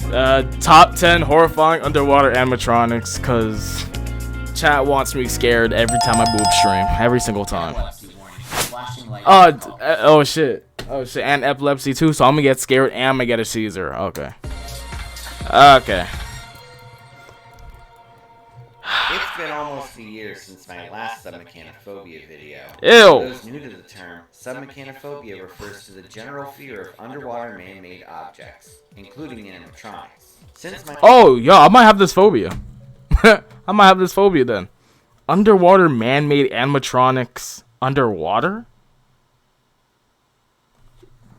Top 10 horrifying underwater animatronics, cause chat wants me scared every time I boob stream, every single time. Oh shit, and epilepsy too. So I'm gonna get scared and I'm gonna get a Caesar. Okay. It's been almost a year since my last submechanophobia video. Ew. For those new to the term, submechanophobia refers to the general fear of underwater man-made objects, including animatronics. Oh, yo, I might have this phobia. I might have this phobia then. Underwater man-made animatronics underwater?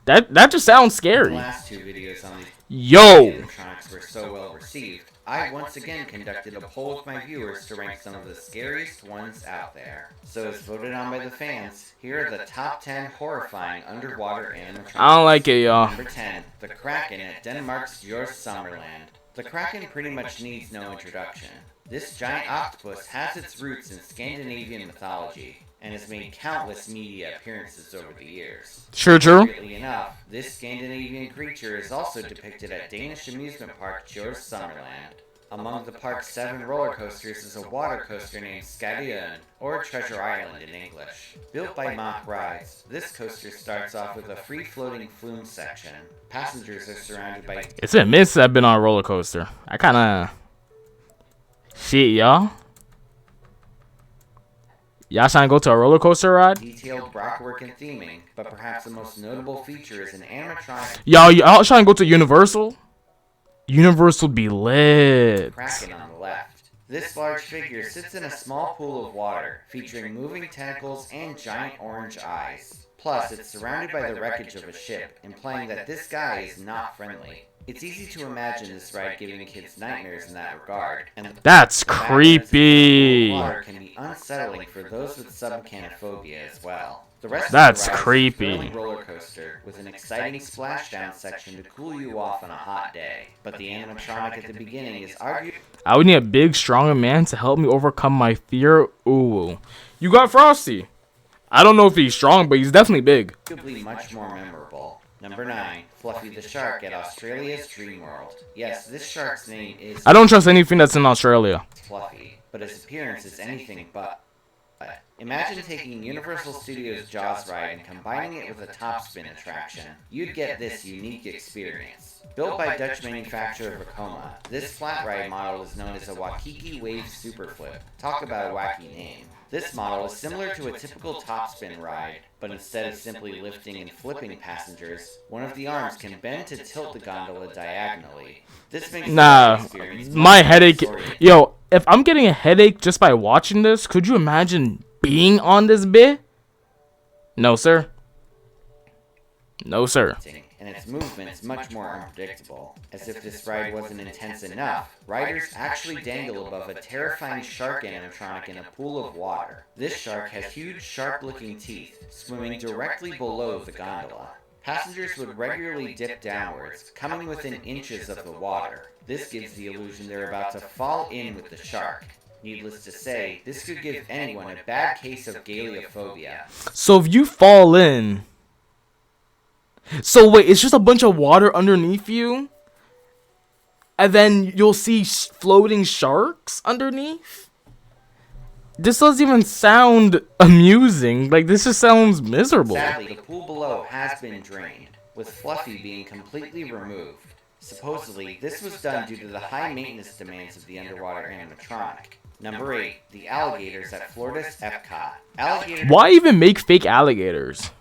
That just sounds scary. The last two videos on these animatronics were so well received, I once again conducted a poll with my viewers to rank some of the scariest ones out there. So as voted on by the fans, here are the top 10 horrifying underwater animatronics. I don't like it, y'all. Number 10, the Kraken at Denmark's Summerland. The Kraken pretty much needs no introduction. This giant octopus has its roots in Scandinavian mythology and has made countless media appearances over the years. True. Appropriately enough, this Scandinavian creature is also depicted at Danish amusement park Summerland. Among the park's 7 roller coasters is a water coaster named Skavien, or Treasure Island in English. Built by Mach Rides, this coaster starts off with a free-floating flume section. Passengers are surrounded by... It's been minutes I've been on a roller coaster. I kinda... Shit, y'all. Y'all trying to go to a roller coaster ride? Detailed rockwork and theming, but perhaps the most notable feature is an animatronic... Y'all trying to go to Universal? Universal be lit. Kraken on the left. This large figure sits in a small pool of water, featuring moving tentacles and giant orange eyes. Plus, it's surrounded by the wreckage of a ship, implying that this guy is not friendly. It's easy to imagine this ride giving kids nightmares in that regard. And that's creepy. Water can be unsettling for those with submechanophobia as well. The rest that's of the ride creepy. is a thrilling roller coaster with an exciting splashdown section to cool you off on a hot day. But the animatronic at the beginning is arguably... I would need a big, stronger man to help me overcome my fear. Ooh. You got Frosty. I don't know if he's strong, but he's definitely big. Much more memorable. Number 9, Fluffy the Shark at Australia's Dream World. Yes, this shark's name is... I don't trust anything that's in Australia. Fluffy, but his appearance is anything but. Imagine taking Universal Studios' Jaws ride and combining it with a topspin attraction. You'd get this unique experience. Built by Dutch manufacturer Vekoma, this flat ride model is known as a Waikiki Wave Superflip. Talk about a wacky name. This model is similar to a typical topspin ride, but instead of simply lifting and flipping passengers, one of the arms can bend to tilt the gondola diagonally. This makes my headache. Yo, if I'm getting a headache just by watching this, could you imagine being on this bit? No, sir. No, sir. And its movements much more unpredictable. As if this ride wasn't intense enough, riders actually dangle above a terrifying shark animatronic in a pool of water. This shark has huge, sharp-looking teeth, swimming directly below the gondola. Passengers would regularly dip downwards, coming within inches of the water. This gives the illusion they're about to fall in with the shark. Needless to say, this could give anyone a bad case of galeophobia. So if you fall in... So wait, it's just a bunch of water underneath you? And then you'll see floating sharks underneath? This doesn't even sound amusing. Like, this just sounds miserable. Sadly, the pool below has been drained, with Fluffy being completely removed. Supposedly, this was done due to the high maintenance demands of the underwater animatronic. Number 8, the alligators at Florida's Epcot. Why even make fake alligators?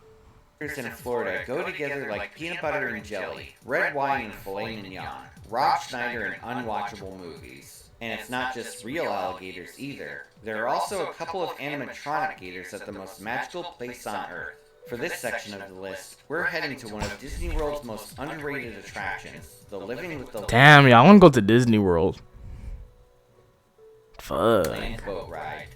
In Florida go together like peanut butter and jelly, red wine and filet mignon, Rob Schneider and unwatchable movies. And it's not just real alligators either. There are also a couple of animatronic gators at the most magical place on Earth. For this section of the list, we're heading to one of Disney World's most underrated attractions, the Living with the... Damn, yeah, I want to go to Disney World. Fuck. Boat ride.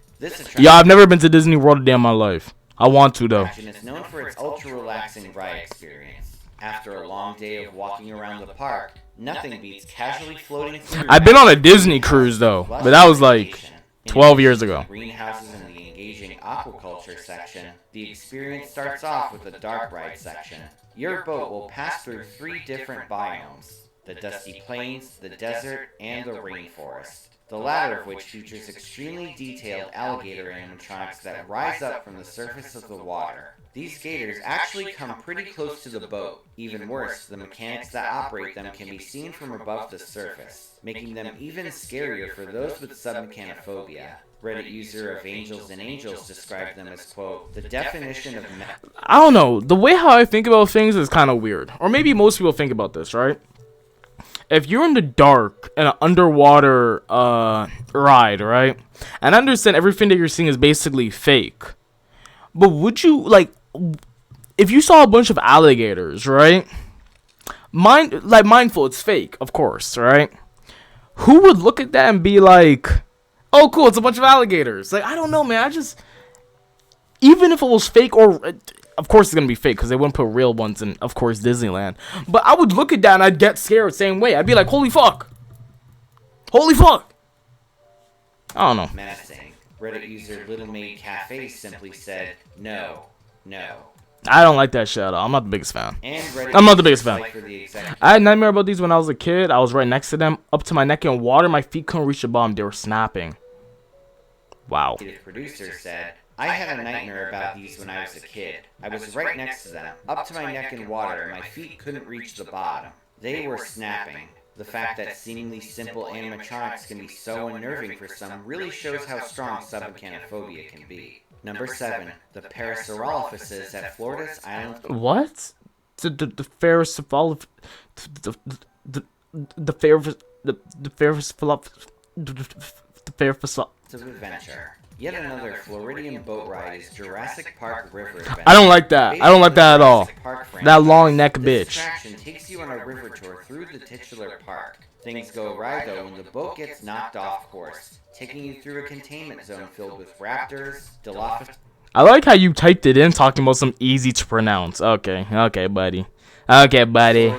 Yeah, I've never been to Disney World a day in my life. I want to, though. It's known for its ultra-relaxing ride experience. After a long day of walking around the park, nothing beats casually floating through... I've been on a Disney cruise, though, but that was like 12 years ago. Greenhouses and the engaging aquaculture section, the experience starts off with the dark ride section. Your boat will pass through 3 different biomes. the dusty plains, the desert, and the rainforest. The latter of which features extremely detailed alligator animatronics that rise up from the surface of the water. These gators actually come pretty close to the boat. Even worse, the mechanics that operate them can be seen from above the surface, making them even scarier for those with submechanophobia. Reddit user of Angels and Angels described them as, quote, the definition of... I don't know. The way how I think about things is kind of weird. Or maybe most people think about this, right? If you're in the dark in an underwater ride, right? And I understand everything that you're seeing is basically fake. But would you, like, if you saw a bunch of alligators, right? Mindful, it's fake, of course, right? Who would look at that and be like, oh, cool, it's a bunch of alligators? Like, I don't know, man. Even if it was fake, or of course it's gonna be fake because they wouldn't put real ones in, of course, Disneyland. But I would look at that and I'd get scared the same way. I'd be like, holy fuck, holy fuck. I don't know. Menacing. Reddit user Little Maid Cafe simply said, no. I don't like that shit at all. I'm not the biggest fan. And I'm not the biggest fan. I had a nightmare about these when I was a kid. I was right next to them, up to my neck in water. My feet couldn't reach the bottom. They were snapping. Wow. The producer said, I had a nightmare about these when I was a kid. I was right next to them, up to my neck in water, and my feet couldn't reach the bottom. They were snapping. The fact that seemingly simple animatronics can be so unnerving for some really shows how strong submechanophobia can be. Number 7. The Parasaurolophuses at Florida's Island... What? The Ferris... The Ferris... of adventure. Yet another Floridian boat ride is Jurassic Park River Adventure. I don't like that. I don't like that at all. That long neck bitch. This attraction takes you on a river tour through the titular park. Things go awry though when the boat gets knocked off course, taking you through a containment zone filled with raptors, Dilophosaurus... I like how you typed it in talking about some easy to pronounce. Okay, buddy. Okay, buddy.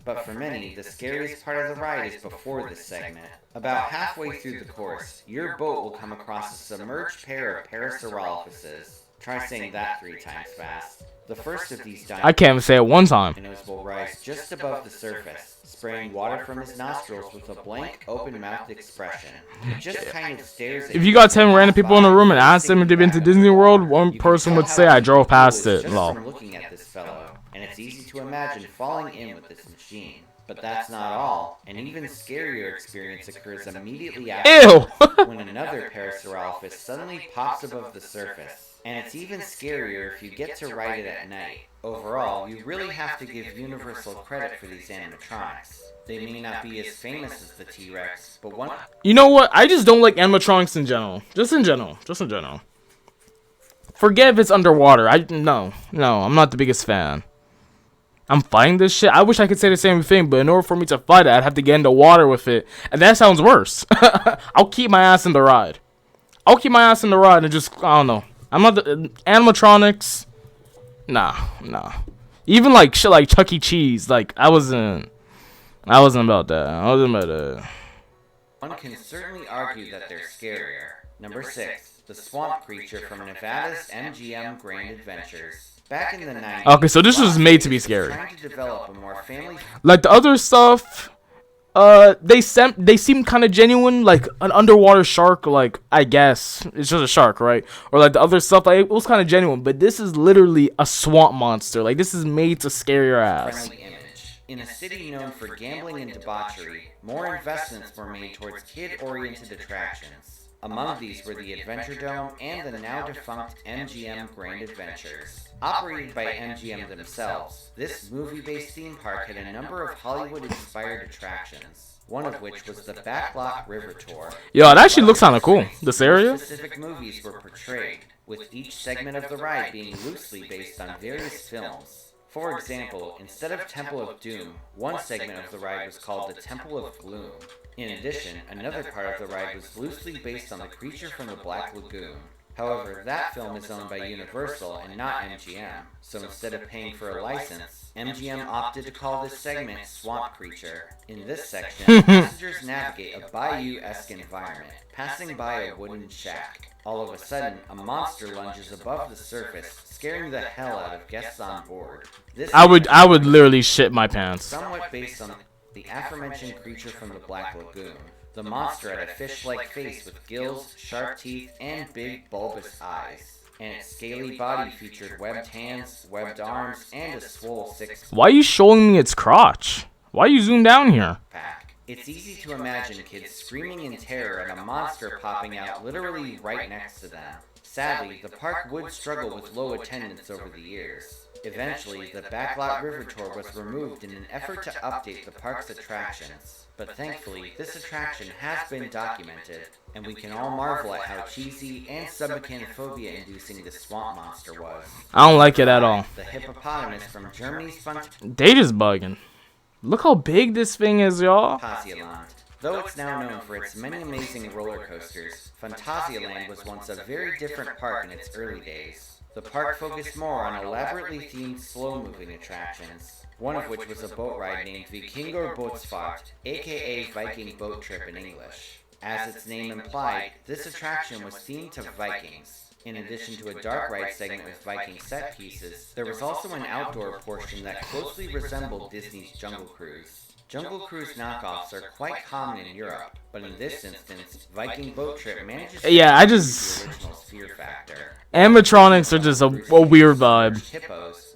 But for many, the scariest part of the ride is before this segment. About halfway through the course, your boat will come across a submerged pair of Parasaurolophuses. Try saying that 3 times fast. The first of these I can't even say it one time. dinos will rise just above the surface, spraying water from his nostrils with a blank, open-mouthed expression. He just kind of stares at If you got 10 random people in a room and asked them if they've been to Disney World, one person would say, I drove past it. Lol. From looking at this fellow, and it's easy to imagine falling in with this machine. But that's not all. An even scarier experience occurs immediately after. Ew! When another Parasaurolophus suddenly pops above the surface. And it's even scarier if you get to ride it at night. Overall, you really have to give Universal credit for these animatronics. They may not be as famous as the T-Rex, but one... You know what? I just don't like animatronics in general. Just in general. Forget if it's underwater. No, I'm not the biggest fan. I'm fighting this shit. I wish I could say the same thing, but in order for me to fight it, I'd have to get into water with it. And that sounds worse. I'll keep my ass in the ride. And just, I don't know. I'm not the animatronics. Nah. Even like shit like Chuck E. Cheese. Like, I wasn't about that. One can certainly argue that they're scarier. Number 6. The swamp creature from Nevada's MGM Grand Adventures. Back in the 90s, Okay, so this was made to be scary. Trying to develop a more family... Like the other stuff, they seem kind of genuine, like an underwater shark. Like, I guess it's just a shark, right? Or like the other stuff, like it was kind of genuine. But this is literally a swamp monster. Like, this is made to scare your ass. Image. In a city known for gambling and debauchery, more investments were made towards kid-oriented attractions. Among these were the Adventure Dome and the now-defunct MGM Grand Adventures. Operated by MGM themselves, this movie-based theme park had a number of Hollywood-inspired attractions, one of which was the Backlot River Tour. Yo, it actually looks kind of cool, this area. Specific movies were portrayed, with each segment of the ride being loosely based on various films. For example, instead of Temple of Doom, one segment of the ride was called the Temple of Gloom. In addition, another part of the ride was loosely based on the creature from the Black Lagoon. However, that film is owned by Universal and not MGM, so instead of paying for a license, MGM opted to call this segment Swamp Creature. In this section, passengers navigate a bayou-esque environment, passing by a wooden shack. All of a sudden, a monster lunges above the surface, scaring the hell out of guests on board. I would literally shit my pants. Somewhat based on the aforementioned creature from the Black Lagoon. The monster had a fish-like face with gills, sharp teeth, and big bulbous eyes. And its scaly body featured webbed hands, webbed arms, and a swole six-pack. Why are you showing me its crotch? Why you zoom down here? It's easy to imagine kids screaming in terror at a monster popping out literally right next to them. Sadly, the park would struggle with low attendance over the years. Eventually, the Backlot River Tour was removed in an effort to update the park's attractions. But thankfully, this attraction has been documented, and we can all marvel at how cheesy and submechanophobia-inducing the swamp monster was. I don't like it at all. The hippopotamus from Germany's They just bugging. Look how big this thing is, y'all. Phantasialand. Though it's now known for its many amazing roller coasters, Phantasialand was once a very different park in its early days. The park focused more on elaborately themed slow-moving attractions, one of which was a boat ride named Vikingur Båtsfart, aka Viking Boat Trip in English. As its name implied, this attraction was themed to Vikings. In addition to a dark ride segment with Viking set pieces, there was also an outdoor portion that closely resembled Disney's Jungle Cruise. Jungle Cruise knockoffs are quite common in Europe, but in this instance, Viking Boat Trip manages to Yeah, I the just... original Sphere factor. Animatronics are just a weird vibe.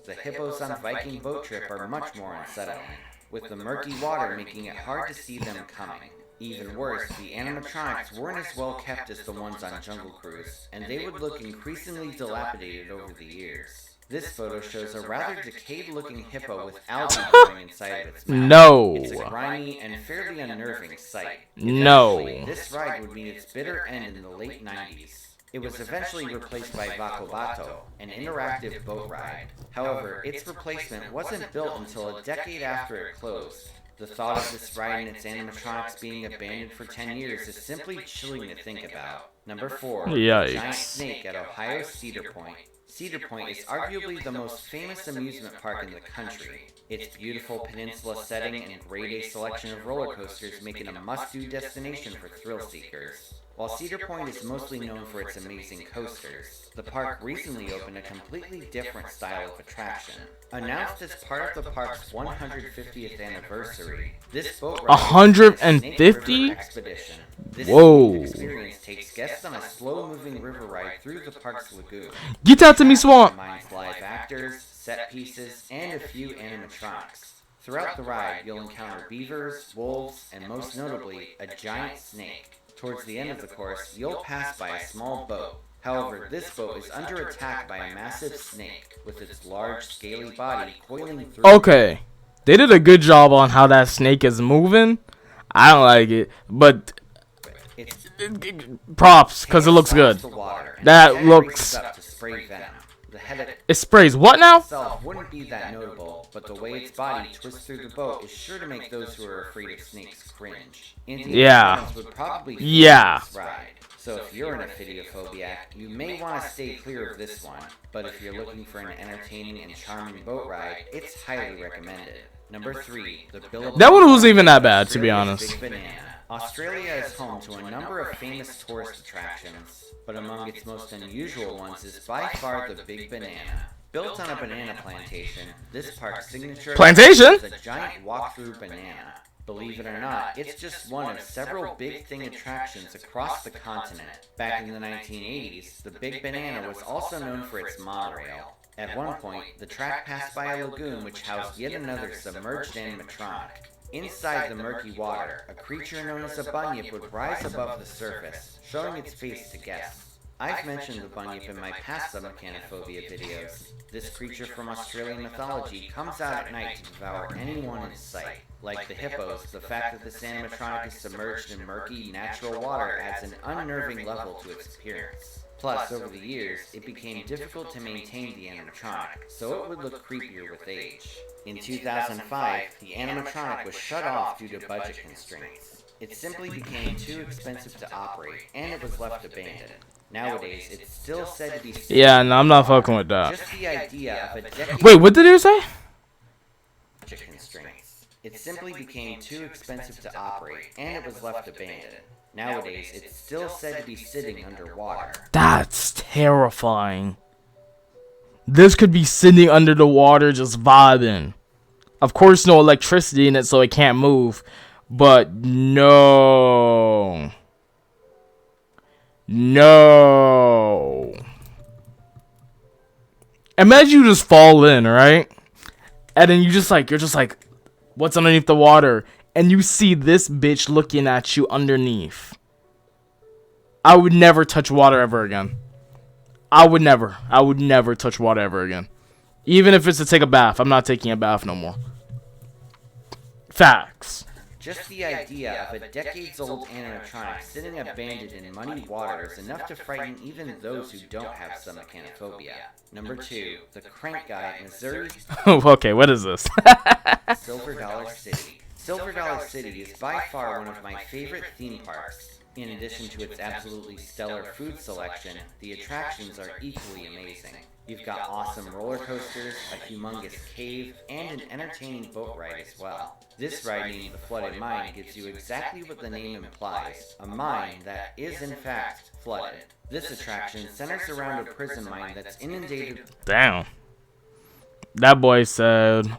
The hippos on Viking Boat Trip are much more unsettling, with the murky water making it hard to see them coming. Even worse, the animatronics weren't as well kept as the ones on Jungle Cruise, and they would look increasingly dilapidated over the years. This photo shows a rather decayed-looking hippo with algae growing inside of its mouth. No. It's a grimy and fairly unnerving sight. No. This ride would meet its bitter end in the late 90s. It was eventually replaced by Vakobato, an interactive boat ride. However, its replacement wasn't built until a decade after it closed. The thought of this ride and its animatronics being abandoned for 10 years is simply chilling to think about. Number 4. Yikes. Giant Snake at Ohio Cedar Point. Cedar Point is arguably the most famous amusement park in the country. Its beautiful peninsula setting and grade A selection of roller coasters make it a must-do destination for thrill seekers. While Cedar Point is mostly known for its amazing coasters, the park recently opened a completely different style of attraction. Announced as part of the park's 150th anniversary, this boat ride 150? expedition. This Whoa. experience takes guests on a slow-moving river ride through the park's lagoon. Get out to me, Swamp! Combines live actors, set pieces, and a few animatronics. Throughout the ride, you'll encounter beavers, wolves, and most notably, a giant snake. Towards the end of the course, you'll pass by a small boat. However, this boat is under attack by a massive snake, with its large, scaly body coiling through. Okay. They did a good job on how that snake is moving. I don't like it, but props, because it looks good. That looks... It sprays what now? Itself wouldn't be that notable, but the way its body twists through the boat is sure to make those who are afraid of snakes cringe. Yeah. Would probably Yeah. this ride. So if you're an ophidiophobia, you may want to stay clear of this one, but if you're looking for an entertaining and charming boat ride, it's highly recommended. Number 3, the Billabong. That one wasn't even that bad, to be honest. Big Banana. Australia is home to a number of famous tourist attractions, but among its most unusual ones is by far the Big Banana. Built on a banana plantation, this park's signature is a giant walk-through banana. Believe it or not, it's just one of several Big Thing attractions across the continent. Back in the 1980s, the Big Banana was also known for its monorail. At one point, the track passed by a lagoon which housed yet another submerged animatronic. Inside the murky water, a creature known as a bunyip would rise above the surface, showing its face to guests. I've mentioned the bunyip in my past submechanophobia videos. This creature from Australian mythology comes out at night to devour anyone in sight. Like the hippos, the fact that this animatronic is submerged in murky, natural water adds an unnerving level to its appearance. Plus, over the years, it became difficult to maintain the animatronic, so it would look creepier with age. In 2005, the animatronic was shut off due to budget constraints. It simply became too expensive to operate, and it was left abandoned. Nowadays, it's still said to be Yeah, no, I'm not fucking with that. just the idea of a decade Wait, what did you say? constraints. It simply became too expensive to operate, and it was left abandoned. Nowadays, it's still said to be sitting underwater. That's terrifying. This could be sitting under the water just vibing. Of course, no electricity in it, so it can't move. But no. No. Imagine you just fall in, right? And then you're just like, what's underneath the water? And you see this bitch looking at you underneath. I would never touch water ever again. I would never touch water ever again. Even if it's to take a bath, I'm not taking a bath no more. Facts. Just the idea of a decades-old animatronic sitting abandoned in muddy water is enough to frighten even those who don't have some mechanophobia. Number 2, the crank guy in Missouri. Okay, what is this? Silver Dollar City. Silver Dollar City is by far one of my favorite theme parks. In addition to its absolutely stellar food selection, the attractions are equally amazing. You've got awesome roller coasters, a humongous cave, and an entertaining boat ride as well. This ride named the Flooded Mine gives you exactly what the name implies, a mine that is in fact flooded. This attraction centers around a prison mine that's inundated. Damn. That boy said,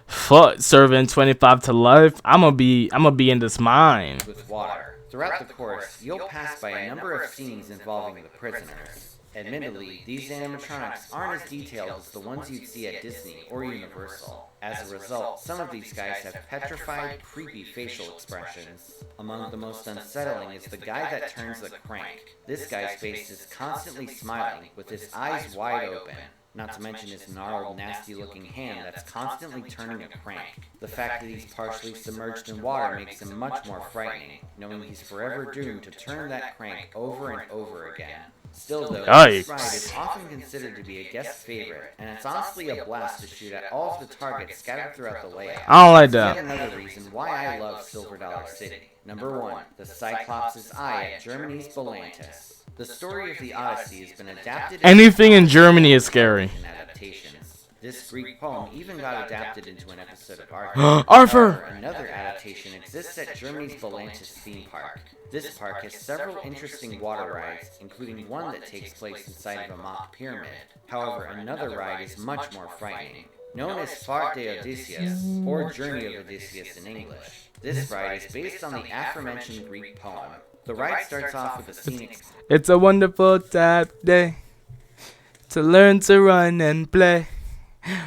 fuck serving 25 to life. I'ma be in this mine. With water. Throughout the course, you'll pass by a number of scenes involving the prisoners. Admittedly, these animatronics aren't as detailed as the ones you'd see at Disney or Universal. As a result, some of these guys have petrified, creepy facial expressions. Among the most unsettling is the guy that turns the crank. This guy's face is constantly smiling, with his eyes wide open. Not to mention his gnarled, nasty-looking hand that's constantly turning a crank. The fact that he's partially submerged in water makes him much more frightening, knowing he's forever doomed to turn that crank over and over again. Still though, this ride is often considered to be a guest favorite, and it's honestly a blast to shoot at all of the targets scattered throughout the layout. I don't like that. Yet another reason why I love Silver Dollar City. Number 1, the Cyclops' Eye at Germany's Volantis. The story of the Odyssey has been adapted. Anything in Germany is scary. Adaptations. This Greek poem even got adapted into an episode of Arthur. Arthur! Another adaptation exists at Germany's Volantis theme park. This park has several interesting water rides, including one that takes place inside of a mock pyramid. However, another ride is much more frightening. Known as Fart de Odysseus, or Journey of Odysseus in English. This ride is based on the aforementioned Greek poem. The ride starts off with a scenic... It's a wonderful time day to learn to run and play.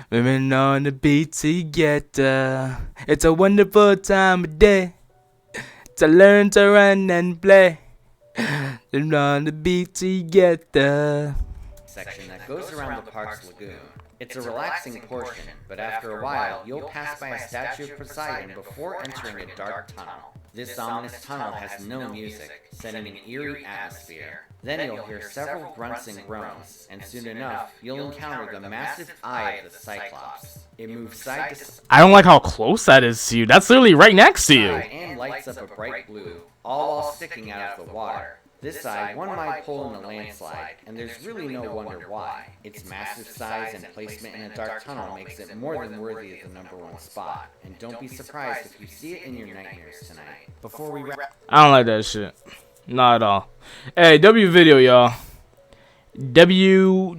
Women on the beat together. It's a wonderful time of day to learn to run and play. Women on the beat together. Section that goes around the park's lagoon. It's a relaxing portion, but after a while, you'll pass by a statue of Poseidon before entering a dark tunnel. This ominous tunnel has no music, sending an eerie atmosphere. Then you'll hear several grunts and groans, and soon enough, you'll encounter the massive eye of the Cyclops. It moves side to side. I don't like how close that is to you. That's literally right next to you. And lights up a bright blue, all while sticking out of the water. This eye won my poll in the landslide, and there's really no wonder why. Its massive size and placement in a dark tunnel makes it more than worthy of the #1 spot, and don't be surprised if you see it in your nightmares tonight. Before we wrap... I don't like that shit. Not at all. Hey, W video, y'all. W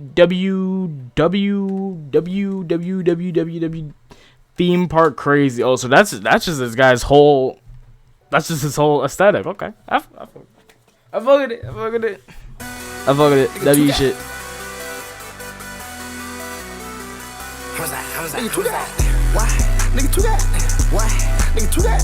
theme park crazy. Oh, so that's just this guy's whole... That's just his whole aesthetic. Okay. I fuck with it. I fuck with it. W shit. How's that? Nigga, to that. Why? Nigga, to that. Why? Nigga, to that.